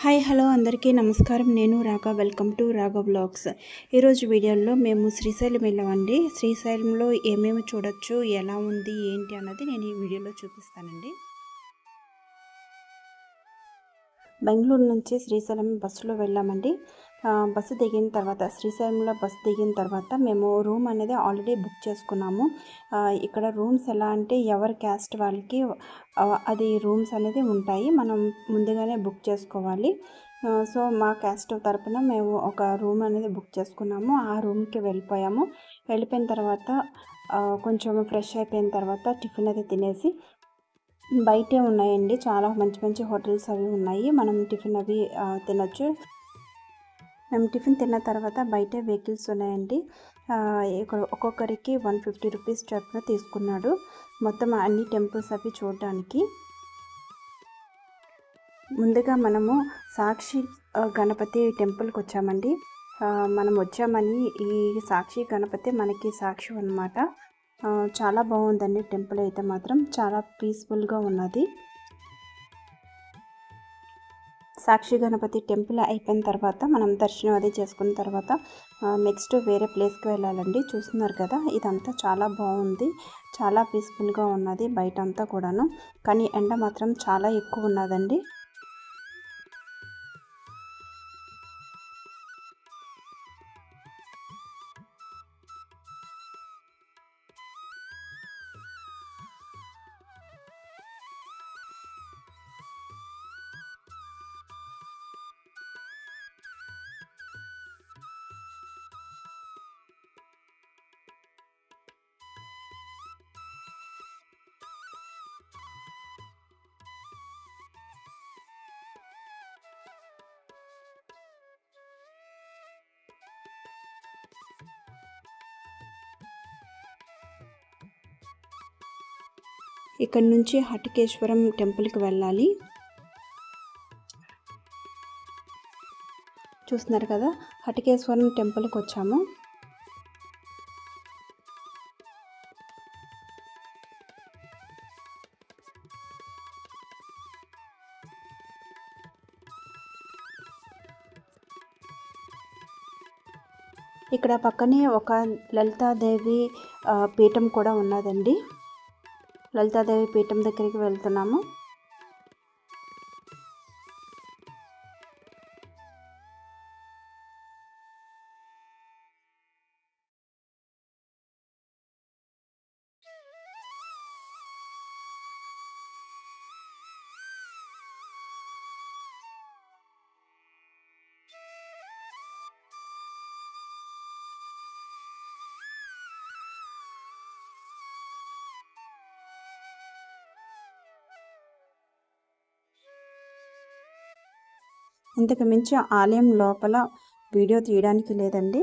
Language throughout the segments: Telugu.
హాయ్ హలో అందరికీ నమస్కారం. నేను రాగా. వెల్కమ్ టు రాగా వ్లాగ్స్. ఈరోజు వీడియోలో మేము శ్రీశైలం వెళ్ళామండి. శ్రీశైలంలో ఏమేమి చూడొచ్చు, ఎలా ఉంది, ఏంటి అన్నది నేను ఈ వీడియోలో చూపిస్తానండి. బెంగళూరు నుంచి శ్రీశైలం బస్సులో వెళ్ళామండి. బస్సు దిగిన తర్వాత శ్రీశైలంలో బస్సు దిగిన తర్వాత మేము రూమ్ అనేది ఆల్రెడీ బుక్ చేసుకున్నాము. ఇక్కడ రూమ్స్ ఎలా అంటే ఎవరి క్యాస్ట్ వాళ్ళకి అది రూమ్స్ అనేది ఉంటాయి. మనం ముందుగానే బుక్ చేసుకోవాలి. సో మా క్యాస్ట్ తరపున మేము ఒక రూమ్ అనేది బుక్ చేసుకున్నాము. ఆ రూమ్కి వెళ్ళిపోయాము. వెళ్ళిపోయిన తర్వాత కొంచెం ఫ్రెష్ అయిపోయిన తర్వాత టిఫిన్ అది తినేసి బయటే ఉన్నాయండి, చాలా మంచి మంచి హోటల్స్ అవి ఉన్నాయి. మనం టిఫిన్ అవి తినొచ్చు. మేము టిఫిన్ తిన్న తర్వాత బయటే వెహికల్స్ ఉన్నాయండి. ఇక్కడ ఒక్కొక్కరికి 150 రూపీస్ చొప్పున తీసుకున్నాడు మొత్తం అన్ని టెంపుల్స్ అవి చూడడానికి. ముందుగా మనము సాక్షి గణపతి టెంపుల్కి వచ్చామండి. మనం వచ్చామని ఈ సాక్షి గణపతి మనకి సాక్షి అన్నమాట. చాలా బాగుందండి టెంపుల్ అయితే మాత్రం చాలా పీస్ఫుల్గా ఉన్నది. సాక్షి గణపతి టెంపుల్ అయిపోయిన తర్వాత మనం దర్శనం అది చేసుకున్న తర్వాత నెక్స్ట్ వేరే ప్లేస్కి వెళ్ళాలండి. చూస్తున్నారు కదా, ఇదంతా చాలా బాగుంది, చాలా పీస్ఫుల్గా ఉన్నది బయట అంతా కూడాను. కానీ ఎండ మాత్రం చాలా ఎక్కువ ఉన్నదండి. ఇక్కడ నుంచి హటికేశ్వరం టెంపుల్కి వెళ్ళాలి. చూస్తున్నారు కదా, హటికేశ్వరం టెంపుల్కి వచ్చాము. ఇక్కడ పక్కనే ఒక లలితాదేవి పీఠం కూడా ఉన్నదండి. లలితాదేవి పీఠం దగ్గరికి వెళ్తున్నాము. ఇంతకు మించి ఆలయం లోపల వీడియో తీయడానికి లేదండి.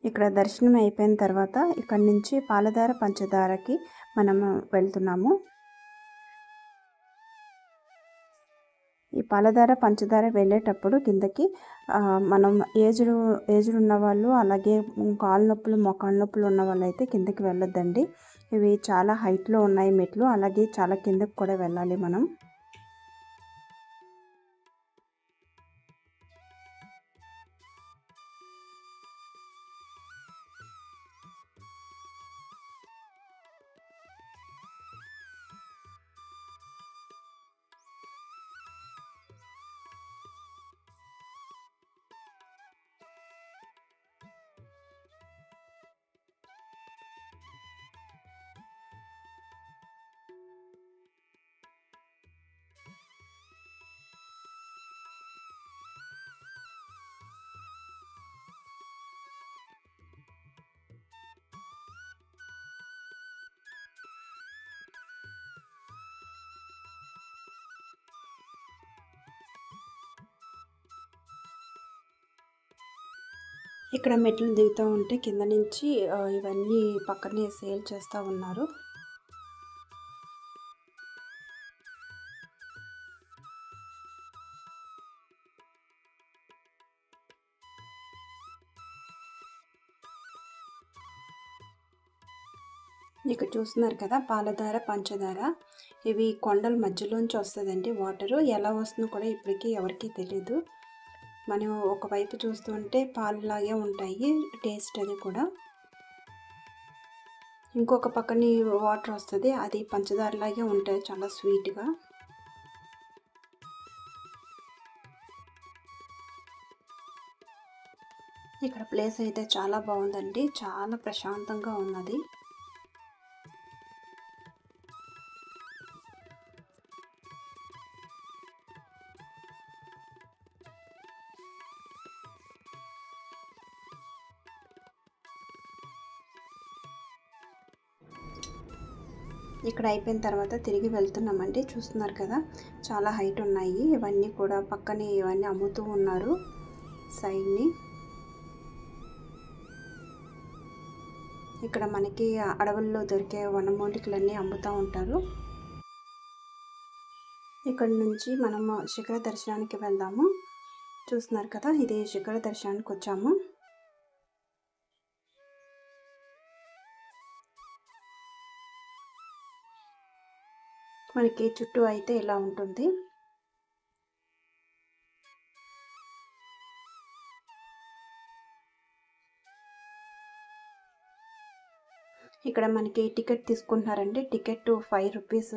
ఇక్కడ దర్శనం అయిపోయిన తర్వాత ఇక్కడ నుంచి పాలధార పంచదారకి మనము వెళ్తున్నాము. ఈ పాలధార పంచదార వెళ్ళేటప్పుడు కిందకి మనం ఏజ్డ్ ఉన్న వాళ్ళు, అలాగే కాళ్ళ నొప్పులు మోకాళ్ళ నొప్పులు ఉన్న వాళ్ళు అయితే కిందకి వెళ్ళొద్దండి. ఇవి చాలా హైట్లో ఉన్నాయి మెట్లు, అలాగే చాలా కిందకి కూడా వెళ్ళాలి మనం. ఇక్కడ మెట్లు దిగుతూ ఉంటే కింద నుంచి ఇవన్నీ పక్కనే సేల్ చేస్తూ ఉన్నారు. ఇక్కడ చూస్తున్నారు కదా పాలధార పంచదార ఇవి కొండల మధ్యలోంచి వస్తుందండి. వాటరు ఎలా వస్తుందో కూడా ఇప్పటికీ ఎవరికీ తెలియదు. మనం ఒకవైపు చూస్తుంటే పాలులాగే ఉంటాయి టేస్ట్ అది కూడా. ఇంకొక పక్కని వాటర్ వస్తుంది, అది పంచదారలాగే ఉంటుంది, చాలా స్వీట్గా. ఇక్కడ ప్లేస్ అయితే చాలా బాగుందండి, చాలా ప్రశాంతంగా ఉన్నది. ఇక్కడ అయిపోయిన తర్వాత తిరిగి వెళ్తున్నామండి. చూస్తున్నారు కదా చాలా హైట్ ఉన్నాయి ఇవన్నీ కూడా. పక్కనే ఇవన్నీ అమ్ముతూ ఉన్నారు సైడ్ని. ఇక్కడ మనకి అడవుల్లో దొరికే వనమూలికలన్నీ అమ్ముతూ ఉంటారు. ఇక్కడ నుంచి మనము శిఖర దర్శనానికి వెళ్దాము. చూస్తున్నారు కదా ఇది శిఖర దర్శనానికి వచ్చాము. మనకి చుట్టూ అయితే ఇలా ఉంటుంది. ఇక్కడ మనకి టికెట్ తీసుకుంటున్నారండి. Ticket 5 rupees.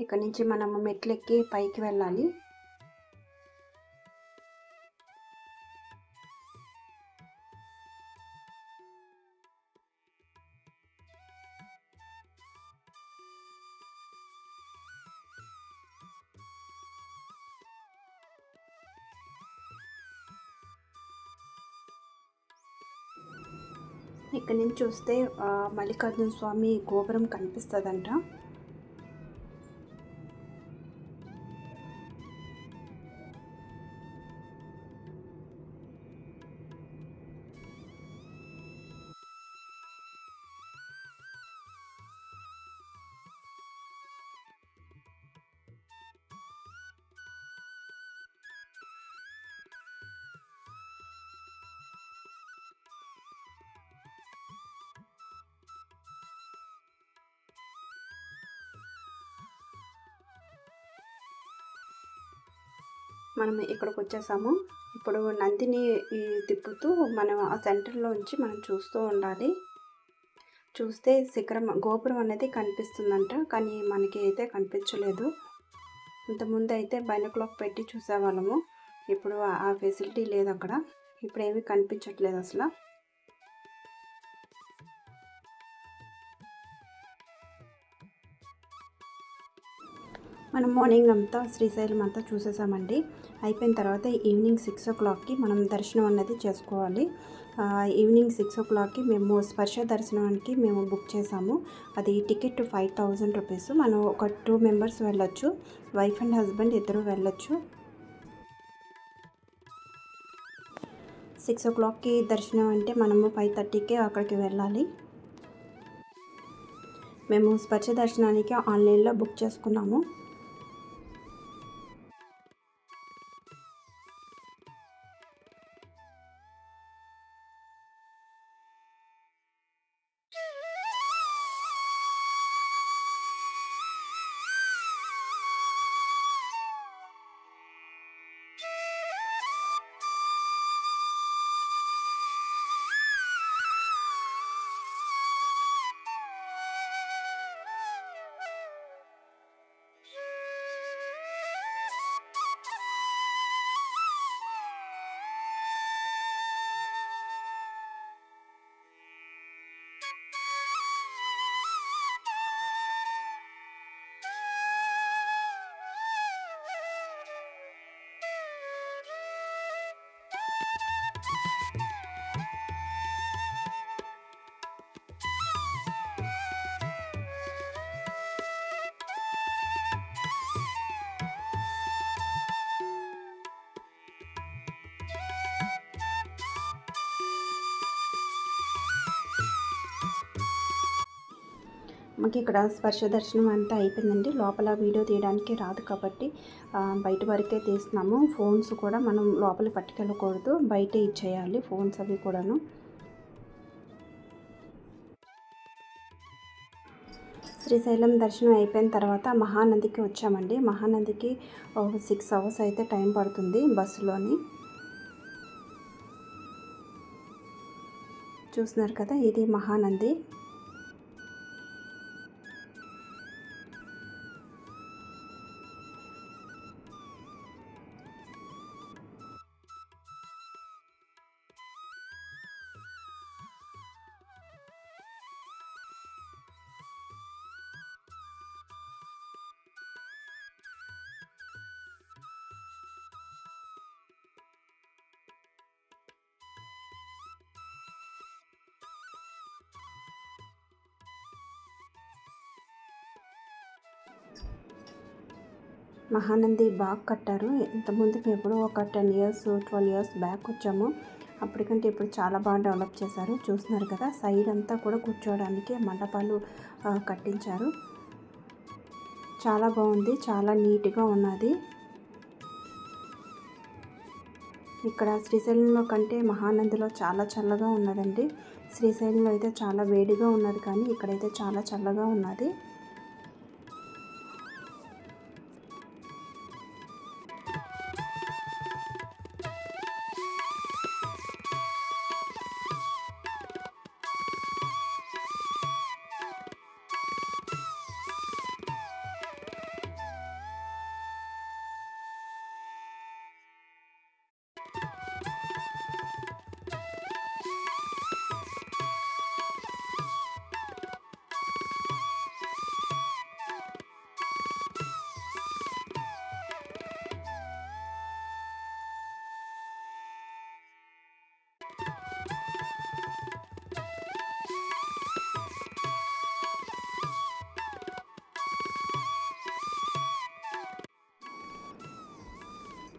ఇక్కడ నుంచి మనము మెట్లెక్కి పైకి వెళ్ళాలి. ఇక్కడ నుంచి చూస్తే మల్లికార్జున స్వామి గోపురం కనిపిస్తుందంట. మనం ఇక్కడికి వచ్చేసాము. ఇప్పుడు నందిని తిప్పుతూ మనం ఆ సెంటర్లోంచి మనం చూస్తూ ఉండాలి. చూస్తే శిఖరం గోపురం అనేది కనిపిస్తుందంట, కానీ మనకి అయితే కనిపించలేదు. ఇంతకుముందు అయితే బైనాక్యులర్ పెట్టి చూసేవాళ్ళము. ఇప్పుడు ఆ ఫెసిలిటీ లేదు అక్కడ. ఇప్పుడు ఏమీ కనిపించట్లేదు అసలు. మనం మార్నింగ్ అంతా శ్రీశైలం అంతా చూసేసామండి. అయిపోయిన తర్వాత ఈవినింగ్ 6 o'clockకి మనం దర్శనం అనేది చేసుకోవాలి. ఈవినింగ్ 6 o'clockకి మేము స్పర్శ దర్శనానికి మేము బుక్ చేసాము. అది టికెట్ 5000 రూపీస్. మనం ఒక 2 members వెళ్ళొచ్చు. వైఫ్ అండ్ హస్బెండ్ ఇద్దరు వెళ్ళొచ్చు. 6 o'clockకి దర్శనం అంటే మనము 5:30కే అక్కడికి వెళ్ళాలి. మేము స్పర్శ దర్శనానికి ఆన్లైన్లో బుక్ చేసుకున్నాము. మాకు ఇక్కడ స్పర్శ దర్శనం అంతా అయిపోయిందండి. లోపల వీడియో తీయడానికి రాదు కాబట్టి బయట వరకే తీస్తున్నాము. ఫోన్స్ కూడా మనం లోపల పట్టుకెళ్ళకూడదు, బయటే ఇచ్చేయాలి ఫోన్స్ అవి కూడాను. శ్రీశైలం దర్శనం అయిపోయిన తర్వాత మహానందికి వచ్చామండి. మహానందికి ఒక 6 అవర్స్ అయితే టైం పడుతుంది బస్సులోని. చూస్తున్నారు కదా, ఇది మహానంది. మహానంది బాగా కట్టారు. ఇంతకుముందు ఎప్పుడో ఒక 10 ఇయర్స్ 12 ఇయర్స్ బ్యాక్ వచ్చాము. అప్పటికంటే ఇప్పుడు చాలా బాగా డెవలప్ చేశారు. చూస్తున్నారు కదా, సైడ్ అంతా కూడా కూర్చోవడానికి మండపాలు కట్టించారు. చాలా బాగుంది, చాలా నీట్గా ఉన్నది. ఇక్కడ శ్రీశైలంలో కంటే మహానందిలో చాలా చల్లగా ఉన్నదండి. శ్రీశైలంలో అయితే చాలా వేడిగా ఉన్నది, కానీ ఇక్కడైతే చాలా చల్లగా ఉన్నది.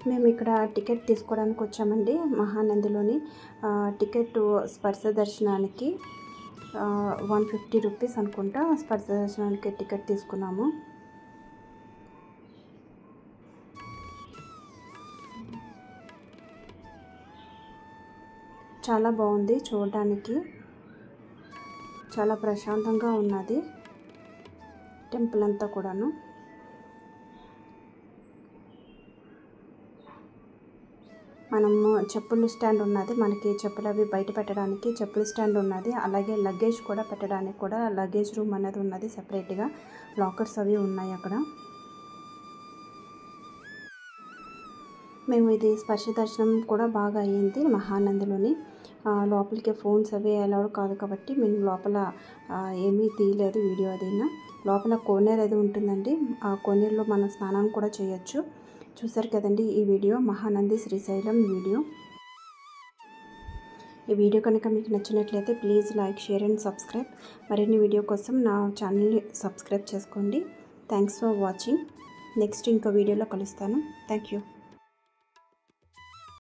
మేము ఇక్కడ టికెట్ తీసుకోవడానికి వచ్చామండి మహానందిలోని. టికెట్ స్పర్శ దర్శనానికి 150 రూపీస్ అనుకుంటా. స్పర్శ దర్శనానికి టికెట్ తీసుకున్నాము. చాలా బాగుంది చూడడానికి, చాలా ప్రశాంతంగా ఉన్నది టెంపుల్ అంతా కూడాను. మనము చెప్పులు స్టాండ్ ఉన్నది, మనకి చెప్పులు అవి బయట పెట్టడానికి చెప్పుల స్టాండ్ ఉన్నది. అలాగే లగేజ్ కూడా పెట్టడానికి కూడా లగేజ్ రూమ్ అనేది ఉన్నది, సెపరేట్గా లాకర్స్ అవి ఉన్నాయి అక్కడ. మేము ఇది స్పర్శ దర్శనం కూడా బాగా అయ్యింది మహానందిలోని. లోపలికి ఫోన్స్ అవి అలౌడ్ కాదు కాబట్టి మేము లోపల ఏమీ తీయలేదు వీడియో అదైనా. లోపల కోనేరు అది ఉంటుందండి, ఆ కోనేరులో మనం స్నానం కూడా చేయొచ్చు. చూసారు కదండి ఈ వీడియో, మహానంది శ్రీశైలం వీడియో. ఈ వీడియో కనుక మీకు నచ్చినట్లయితే please like, share and subscribe. మరిన్ని వీడియో కోసం నా ఛానల్ని సబ్స్క్రైబ్ చేసుకోండి. Thanks for watching. నెక్స్ట్ ఇంకో వీడియోలో కలుస్తాను. Thank you.